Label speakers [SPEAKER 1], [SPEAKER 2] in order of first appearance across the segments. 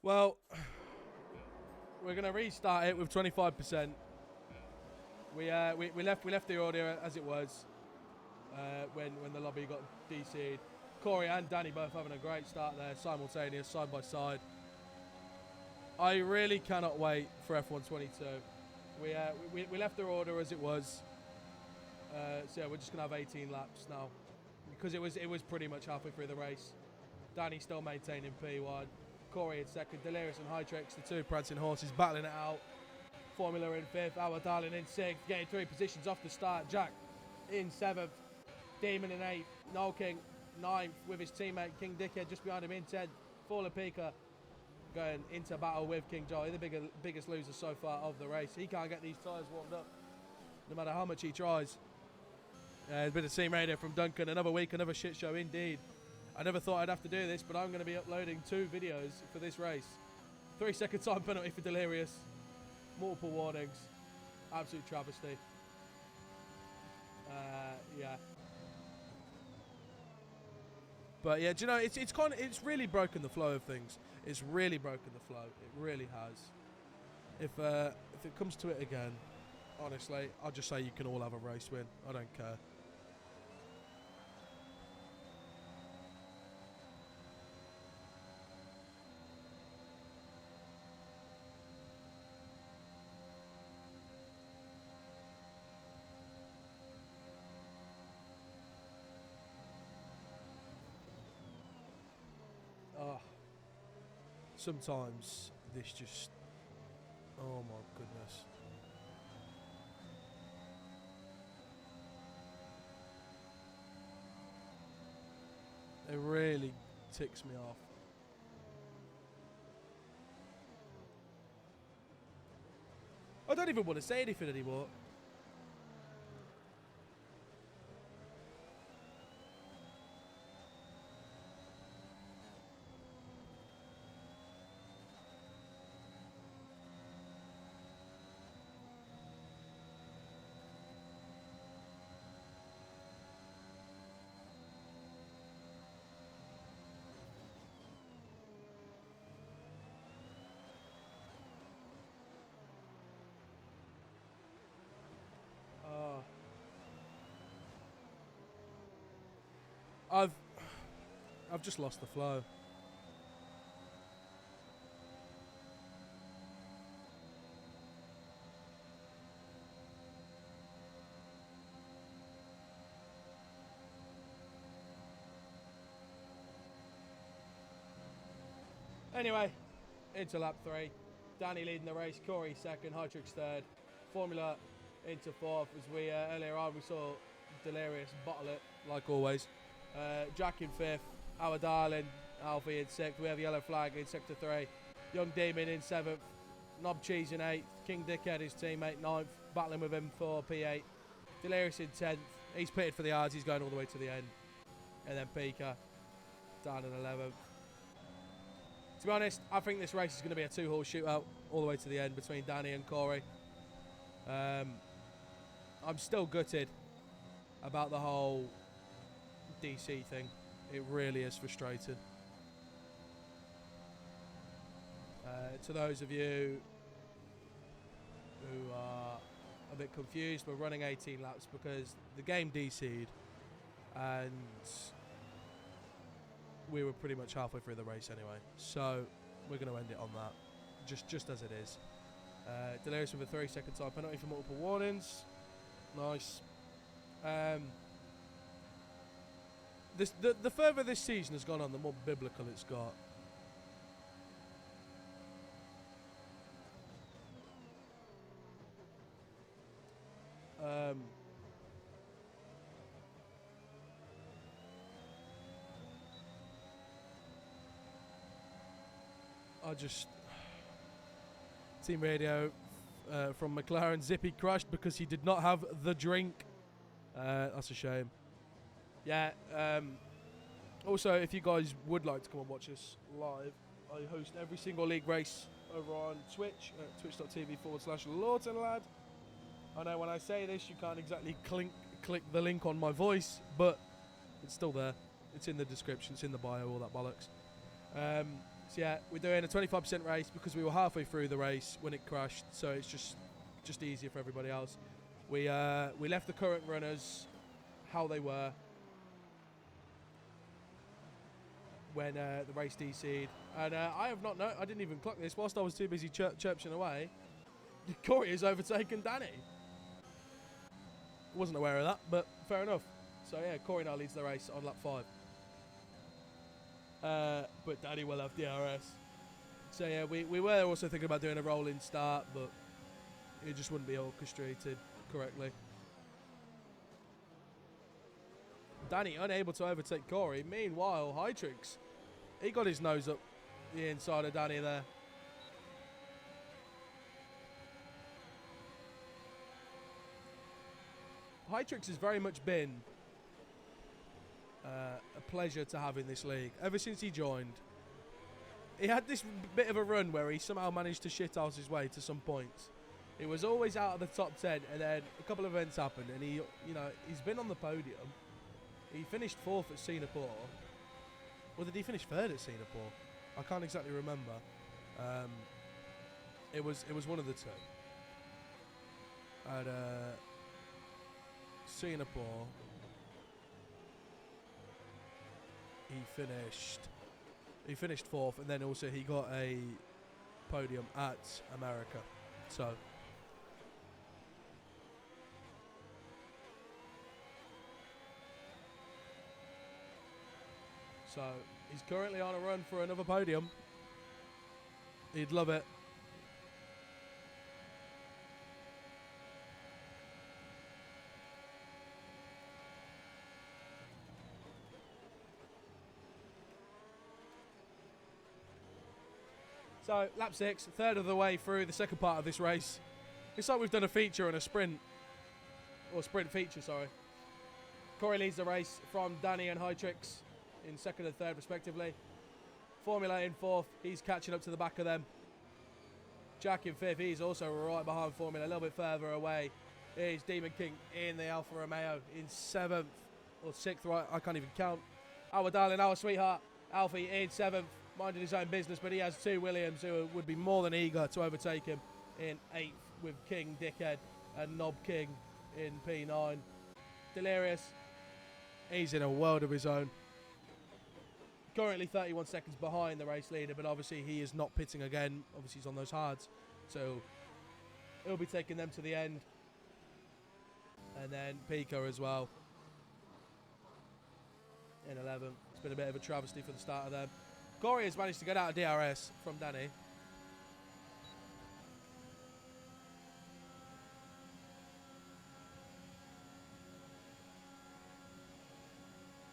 [SPEAKER 1] Well, we're gonna restart it with 25%. We left the audio as it was when the lobby got DC'd. Corey and Danny both having a great start there, simultaneous, side by side. I really cannot wait for F122. We left the order as it was. So yeah, we're just gonna have 18 laps now because it was pretty much halfway through the race. Danny still maintaining P1. Corey in second. Delirious and Hytrix, the two prancing horses, battling it out. Formula in fifth. Our Darling in sixth, getting 3 positions off the start. Jack in seventh. Demon in eighth. Noel King ninth with his teammate King Dickhead just behind him in 10th. Fowler Pika going into battle with King Joey, the biggest loser so far of the race. He can't get these tyres warmed up no matter how much he tries. There's been a team radio from Duncan. Another week, another shit show indeed. I never thought I'd have to do this, but I'm going to be uploading 2 videos for this race. 3-second time penalty for Delirious. Multiple warnings. Absolute travesty. Yeah. But yeah, do you know, it's really broken the flow of things. It's really broken the flow. It really has. If it comes to it again, honestly, I'll just say you can all have a race win. I don't care. Sometimes this just... Oh my goodness. It really ticks me off. I don't even want to say anything anymore. I've just lost the flow. Anyway, into lap 3. Danny leading the race, Corey second, Hytrix third. Formula into fourth. As we earlier on we saw Delirious bottle it like always. Jack in fifth, Our Darling, Alfie in sixth. We have Yellow Flag in sector 3. Young Demon in seventh. Knob Cheese in eighth. King Dickhead, his teammate, ninth. Battling with him for P8. Delirious in 10th. He's pitted for the odds. He's going all the way to the end. And then Pika down in 11th. To be honest, I think this race is going to be a 2-horse shootout all the way to the end between Danny and Corey. I'm still gutted about the whole DC thing. It really is frustrating. To those of you who are a bit confused, we're running 18 laps because the game DC'd and we were pretty much halfway through the race anyway. So we're going to end it on that, just as it is. Delirious with a 3-second time penalty for multiple warnings. Nice. The further this season has gone on, the more biblical it's got. Team radio from McLaren, Zippy crashed because he did not have the drink. That's a shame. Yeah. Also, if you guys would like to come and watch us live, I host every single league race over on Twitch at twitch.tv/LawtonLad. I know when I say this, you can't exactly click the link on my voice, but it's still there. It's in the description, it's in the bio, all that bollocks. So yeah, we're doing a 25% race because we were halfway through the race when it crashed, so it's just easier for everybody else. We left the current runners how they were when the race DC'd, and I have not I didn't even clock this whilst I was too busy chirping away. Corey has overtaken Danny. Wasn't aware of that, but fair enough. So yeah, Corey now leads the race on lap 5. But Danny will have DRS. So yeah, we were also thinking about doing a rolling start, but it just wouldn't be orchestrated correctly. Danny unable to overtake Corey. Meanwhile, Hytrix, he got his nose up the inside of Danny there. Hytrix has very much been a pleasure to have in this league ever since he joined. He had this bit of a run where he somehow managed to shithouse his way to some points. He was always out of the top 10, and then a couple of events happened, and he's been on the podium. He finished 4th at Singapore. Or did he finish 3rd at Singapore? I can't exactly remember. It was one of the two. At Singapore, he finished 4th, and then also he got a podium at America. So he's currently on a run for another podium. He'd love it. So, lap 6, third of the way through the second part of this race. It's like we've done a feature and a sprint. Or sprint feature, sorry. Corey leads the race from Danny and Hytrix in 2nd and 3rd respectively. Formula in 4th, he's catching up to the back of them. Jack in 5th, he's also right behind Formula, a little bit further away. Here's Demon King in the Alfa Romeo in 7th or 6th, right? I can't even count. Our darling, our sweetheart, Alfie in 7th, minding his own business, but he has 2 Williams who would be more than eager to overtake him in 8th with King Dickhead and Knob King in P9. Delirious, he's in a world of his own. Currently 31 seconds behind the race leader, but obviously he is not pitting again. Obviously he's on those hards, so he'll be taking them to the end. And then Pico as well in 11th. It's been a bit of a travesty for the start of them. Corey has managed to get out of DRS from Danny.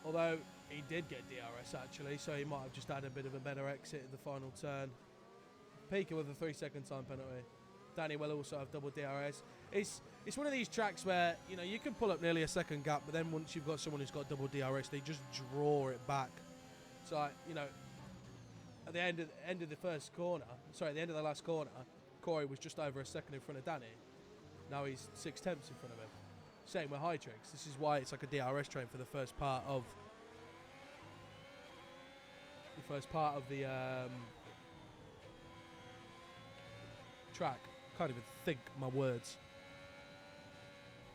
[SPEAKER 1] Although he did get DRS actually, so he might have just had a bit of a better exit in the final turn. Pico with a 3-second time penalty. Danny will also have double DRS. It's one of these tracks where, you know, you can pull up nearly a second gap, but then once you've got someone who's got double DRS, they just draw it back. So, you know, at the end of the first corner, sorry, at the end of the last corner, Corey was just over a second in front of Danny. Now he's 6/10 in front of him. Same with Hytrix. This is why it's like a DRS train for the first part of the track. Can't even think my words.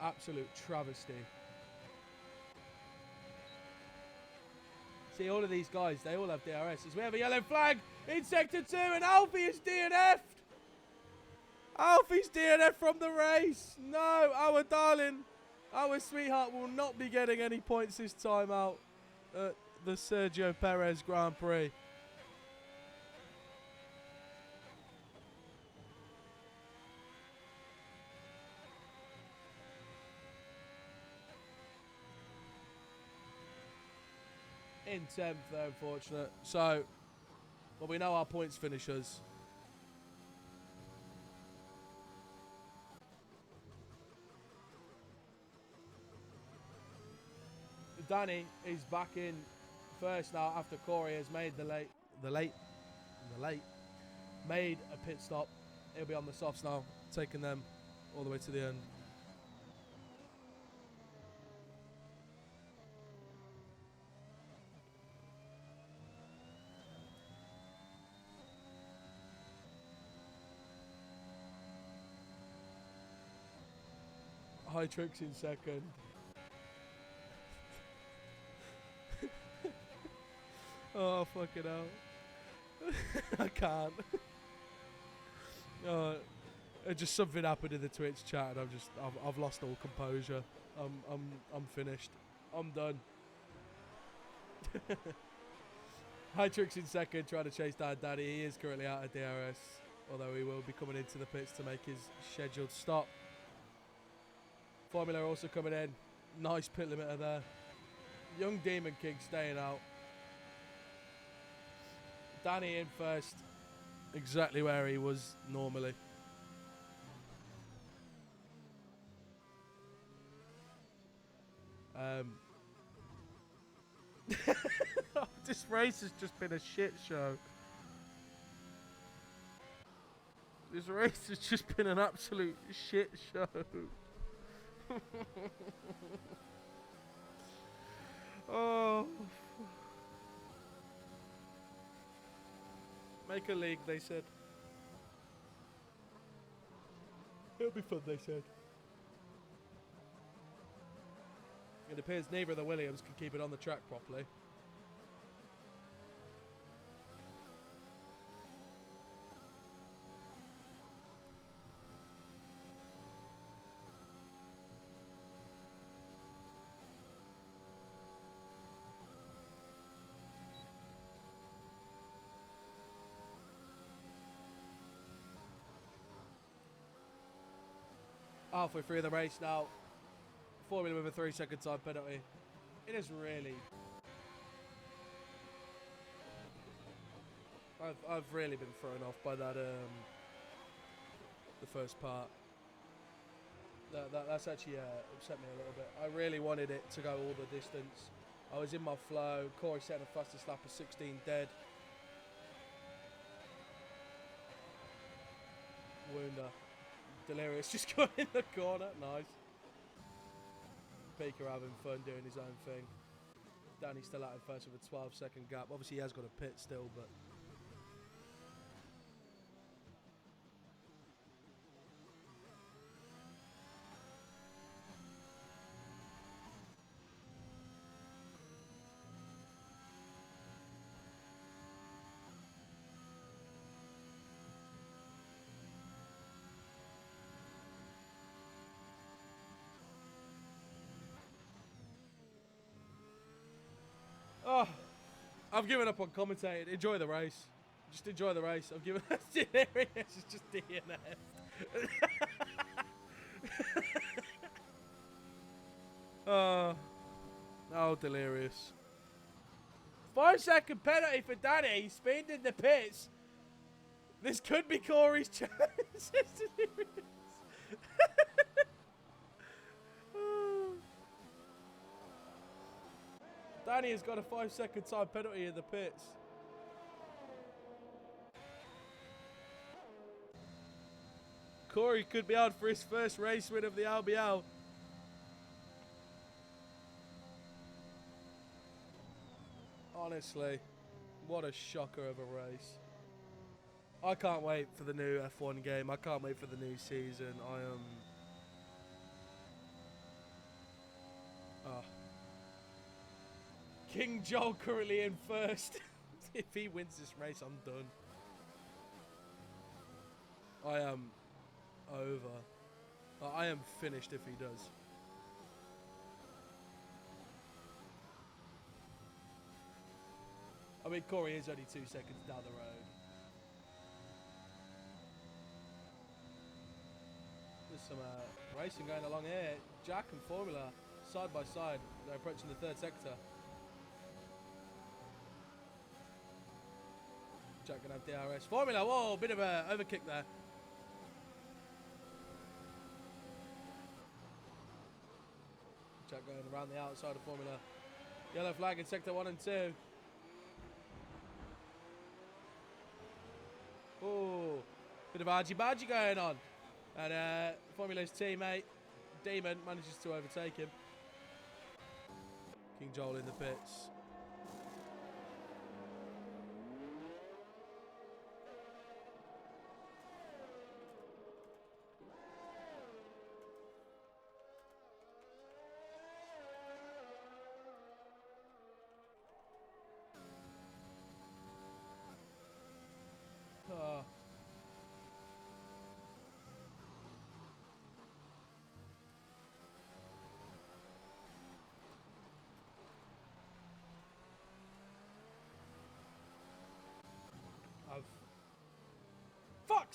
[SPEAKER 1] Absolute travesty. See, all of these guys, they all have DRSs. We have a yellow flag in Sector 2, and Alfie is DNF'd. Alfie's DNF from the race. No, our darling, our sweetheart will not be getting any points this time out at the Sergio Perez Grand Prix. In 10th, they're unfortunate. So, well, we know our points finishers. Danny is back in first now after Corey has made made a pit stop. He'll be on the softs now, taking them all the way to the end. High Tricks in second. Oh, fucking hell. I can't. Just something happened in the Twitch chat and I've lost all composure. I'm finished. I'm done. High Tricks in second, trying to chase down Danny. He is currently out of DRS, although he will be coming into the pits to make his scheduled stop. Formula also coming in. Nice pit limiter there. Young Demon King staying out. Danny in first. Exactly where he was normally. This race has just been a shit show. This race has just been an absolute shit show. Oh. Make a league, they said. It'll be fun, they said. It appears neither of the Williams can keep it on the track properly. Halfway through the race now. Formula with a 3-second time penalty. It is really... I've really been thrown off by that, the first part. That's actually upset me a little bit. I really wanted it to go all the distance. I was in my flow. Corey setting the fastest lap of 16 dead. Wounder. Delirious just got in the corner. Nice. Baker having fun doing his own thing. Danny's still out in first with a 12-second gap. Obviously, he has got a pit still, but... Oh, I've given up on commentating. Enjoy the race. Just enjoy the race. I've given up. It's just DNF. Oh, delirious. 5-second penalty for Danny. Speeding in the pits. This could be Corey's chance. It's delirious. Danny has got a 5-second time penalty in the pits. Corey could be out for his first race win of the LBL. Honestly, what a shocker of a race. I can't wait for the new F1 game. I can't wait for the new season. I am... King Joel currently in first. If he wins this race, I'm done. I am over. I am finished if he does. I mean, Corey is only 2 seconds down the road. There's some racing going along here. Jack and Formula side by side. They're approaching the third sector. Jack gonna have DRS. Formula, whoa, bit of a overkick there. Jack going around the outside of Formula. Yellow flag in sector 1 and 2. Oh, bit of argy-bargy going on. And Formula's teammate, Demon, manages to overtake him. King Joel in the pits.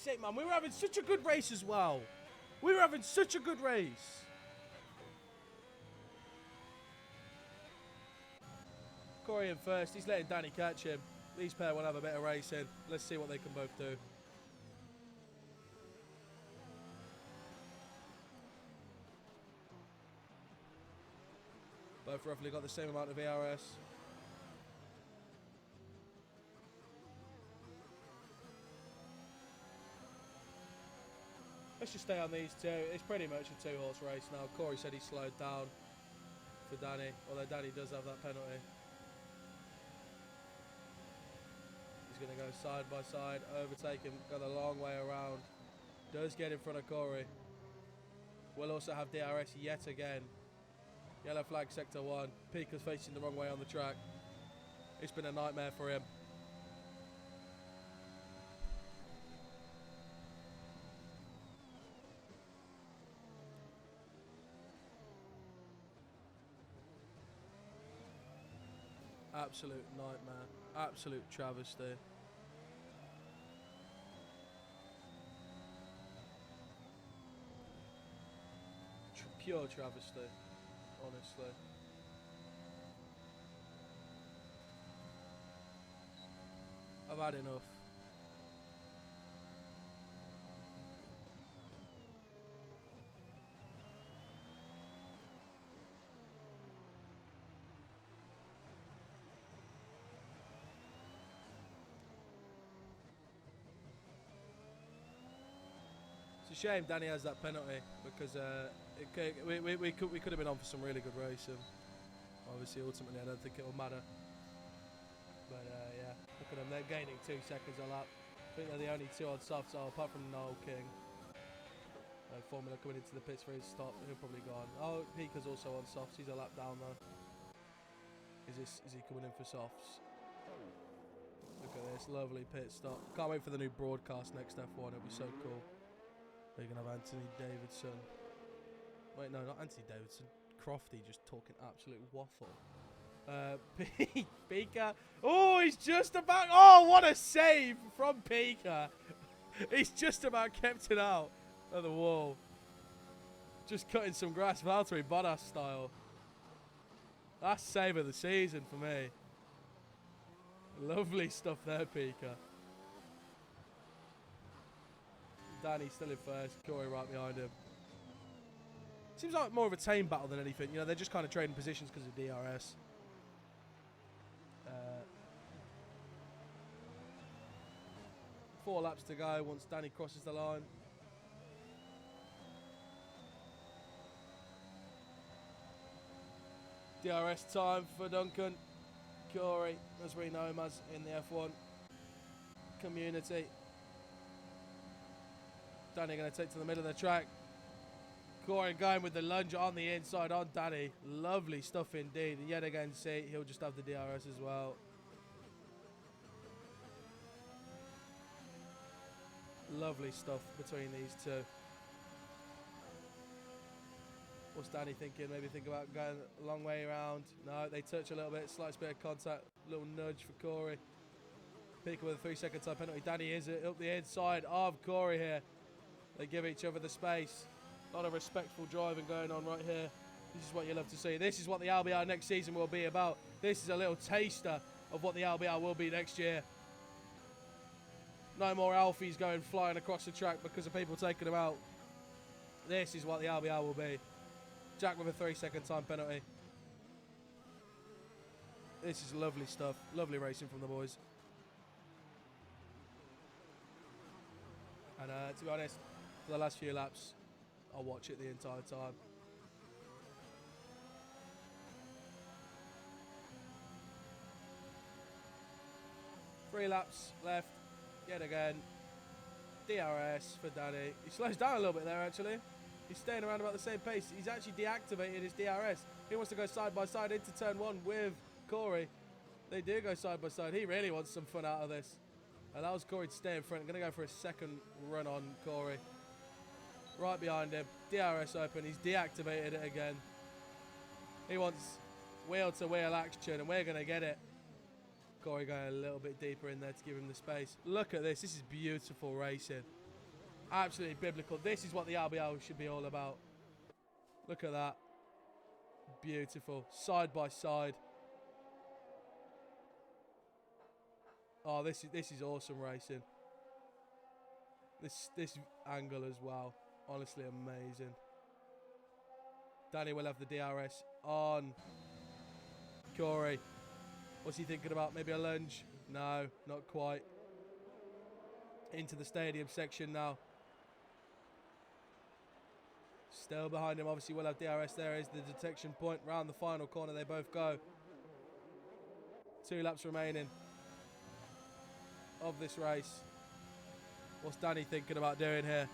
[SPEAKER 1] sake, man. We were having such a good race as well. We were having such a good race. Corey in first. He's letting Danny catch him. These pair will have a bit of racing. Let's see what they can both do. Both roughly got the same amount of ERS. Let's just stay on these two. It's pretty much a two-horse race now. Corey said he slowed down for Danny, although Danny does have that penalty. He's going to go side by side, overtake him, go the long way around. Does get in front of Corey. We'll also have DRS yet again. Yellow flag, sector 1. Pika's facing the wrong way on the track. It's been a nightmare for him. Absolute nightmare. Absolute travesty. Pure travesty, honestly. I've had enough. It's a shame Danny has that penalty because we could have been on for some really good racing. Obviously, ultimately, I don't think it will matter. But yeah, look at them. They're gaining 2 seconds a lap. I think they're the only two on softs, apart from Noel King. Formula coming into the pits for his stop. He'll probably go on. Oh, Pika's also on softs. He's a lap down though. Is he coming in for softs? Look at this lovely pit stop. Can't wait for the new broadcast next F1. It'll be so cool. We're gonna have Anthony Davidson. Wait, no, not Anthony Davidson. Crofty just talking absolute waffle. Pika. Oh, he's just about. Oh, what a save from Pika. He's just about kept it out of the wall. Just cutting some grass, Valtteri Bottas style. That's save of the season for me. Lovely stuff there, Pika. Danny still in first. Corey right behind him. Seems like more of a tame battle than anything. You know, they're just kind of trading positions because of DRS. 4 laps to go once Danny crosses the line. DRS time for Duncan. Corey, as we know him as in the F1 community. Danny going to take to the middle of the track. Corey going with the lunge on the inside on Danny. Lovely stuff indeed. And yet again, see, he'll just have the DRS as well. Lovely stuff between these two. What's Danny thinking? Maybe think about going a long way around. No, they touch a little bit. Slight bit of contact. Little nudge for Corey. Pika with a 3-second time penalty. Danny is up the inside of Corey here. They give each other the space. A lot of respectful driving going on right here. This is what you love to see. This is what the LBR next season will be about. This is a little taster of what the LBR will be next year. No more Alfies going flying across the track because of people taking them out. This is what the LBR will be. Jack with a 3-second time penalty. This is lovely stuff. Lovely racing from the boys. And to be honest, for the last few laps, I'll watch it the entire time. Three laps left. Yet again. DRS for Danny. He slows down a little bit there, actually. He's staying around about the same pace. He's actually deactivated his DRS. He wants to go side by side into turn 1 with Corey. They do go side by side. He really wants some fun out of this. Allows Corey to stay in front. Going to go for a second run on Corey. Right behind him. DRS open. He's deactivated it again. He wants wheel-to-wheel action, and we're going to get it. Corey going a little bit deeper in there to give him the space. Look at this. This is beautiful racing. Absolutely biblical. This is what the RBL should be all about. Look at that. Beautiful. Side by side. Oh, this is awesome racing. This angle as well. Honestly amazing. Danny will have the DRS on Corey. What's he thinking about? Maybe a lunge? No, not quite. Into the stadium section now. Still behind him. Obviously, we'll have DRS. There is the detection point. Round the final corner, they both go. 2 laps remaining of this race. What's Danny thinking about doing here?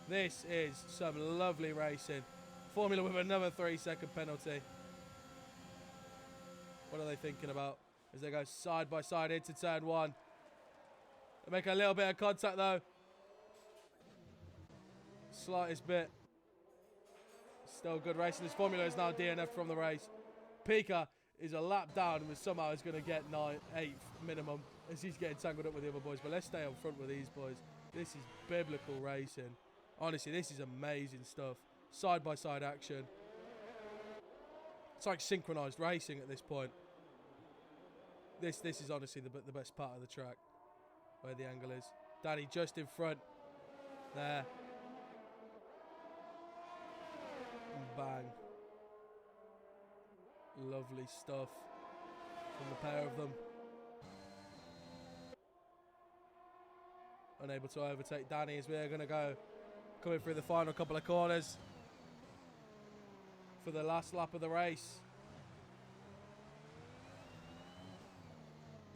[SPEAKER 1] This is some lovely racing. Formula with another 3-second penalty. What are they thinking about as they go side by side into turn 1? They make a little bit of contact though. Slightest bit. Still good racing. This Formula is now DNF from the race. Pika is a lap down and somehow is going to get 8th minimum as he's getting tangled up with the other boys. But let's stay on front with these boys. This is biblical racing. Honestly, this is amazing stuff. Side by side action. It's like synchronized racing at this point. This is honestly the best part of the track, where the angle is. Danny just in front. There. And bang. Lovely stuff from the pair of them. Unable to overtake Danny as we're going to go coming through the final couple of corners for the last lap of the race.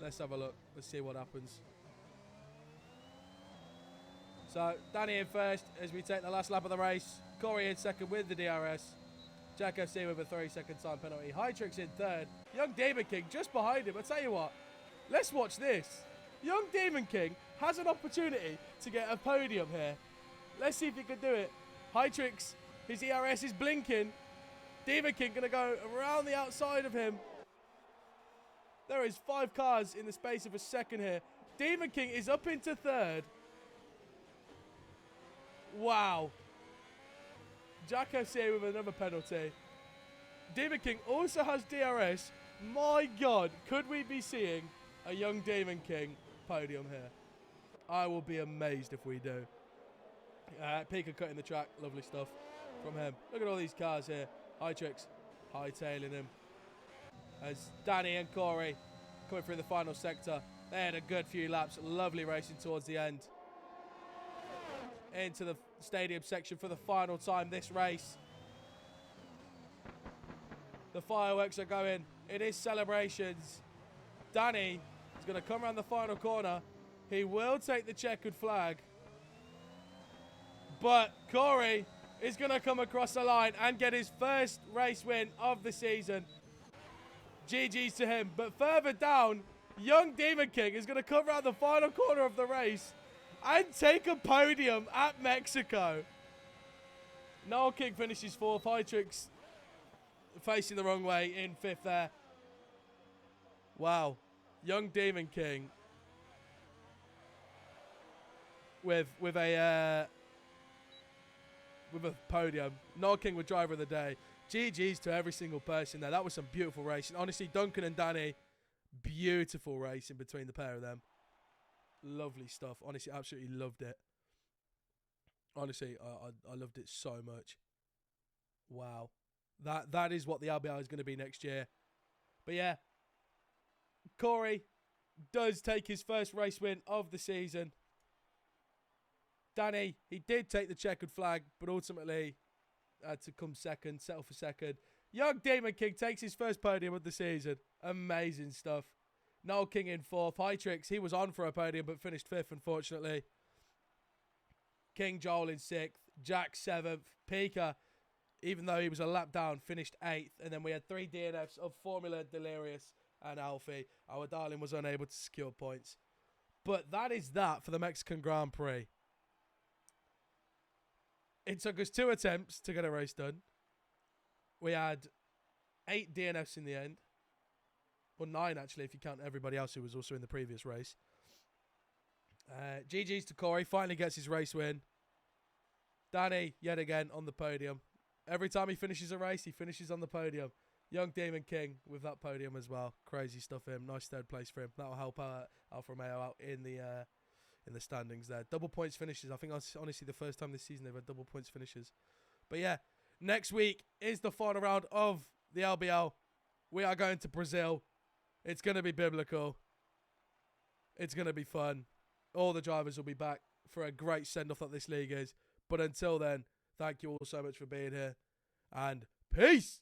[SPEAKER 1] Let's have a look. Let's see what happens. So, Danny in first as we take the last lap of the race. Corey in second with the DRS. Jack FC with a 3-second time penalty. Hytrix in third. Young Demon King just behind him. I tell you what, let's watch this. Young Demon King has an opportunity to get a podium here. Let's see if he can do it. Hytrix, his ERS is blinking. Demon King going to go around the outside of him. There is 5 cars in the space of a second here. Demon King is up into third. Wow. Jack FC with another penalty. Demon King also has DRS. My God, could we be seeing a young Demon King podium here? I will be amazed if we do. Pika cutting the track. Lovely stuff from him. Look at all these cars here. Hytrix hightailing him. As Danny and Corey coming through the final sector. They had a good few laps. Lovely racing towards the end. Into the stadium section for the final time this race. The fireworks are going. It is celebrations. Danny is going to come around the final corner. He will take the checkered flag. But Corey is going to come across the line and get his first race win of the season. GG's to him. But further down, young Demon King is going to come around the final corner of the race and take a podium at Mexico. Noel King finishes 4th. Hytrix facing the wrong way in 5th there. Wow. Young Demon King with a podium. Noel King with driver of the day. GG's to every single person there. That was some beautiful racing. Honestly, Duncan and Danny, beautiful racing between the pair of them. Lovely stuff. Honestly, absolutely loved it. Honestly, I loved it so much. Wow. That is what the RBI is going to be next year. But yeah, Corey does take his first race win of the season. Danny, he did take the checkered flag, but ultimately had to come second, settle for second. Young Demon King takes his first podium of the season. Amazing stuff. Noel King in 4th. Hytrix, he was on for a podium, but finished 5th, unfortunately. King Joel in 6th. Jack 7th. Pika, even though he was a lap down, finished 8th. And then we had 3 DNFs of Formula, Delirious, and Alfie. Our darling was unable to secure points. But that is that for the Mexican Grand Prix. It took us 2 attempts to get a race done. We had 8 DNFs in the end. Or 9, actually, if you count everybody else who was also in the previous race. GG's to Corey. Finally gets his race win. Danny, yet again, on the podium. Every time he finishes a race, he finishes on the podium. Young Demon King with that podium as well. Crazy stuff for him. Nice third place for him. That'll help Alfa Romeo out in the standings there. Double points finishes. I think that's honestly the first time this season they've had double points finishes. But yeah, next week is the final round of the LBL. We are going to Brazil. It's going to be biblical. It's going to be fun. All the drivers will be back for a great send-off that this league is. But until then, thank you all so much for being here. And peace!